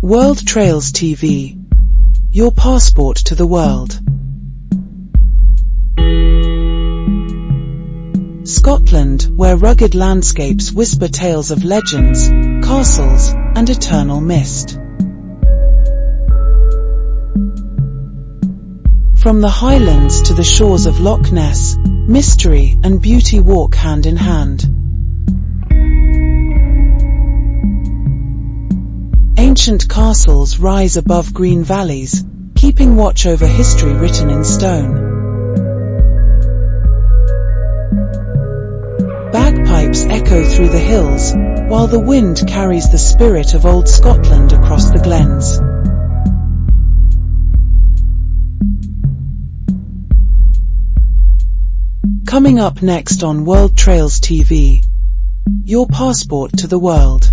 World Trails TV, your passport to the world. Scotland, where rugged landscapes whisper tales of legends, castles, and eternal mist. From the highlands to the shores of Loch Ness, mystery and beauty walk hand in hand. Ancient castles rise above green valleys, keeping watch over history written in stone. Bagpipes echo through the hills, while the wind carries the spirit of old Scotland across the glens. Coming up next on World Trails TV, your passport to the world.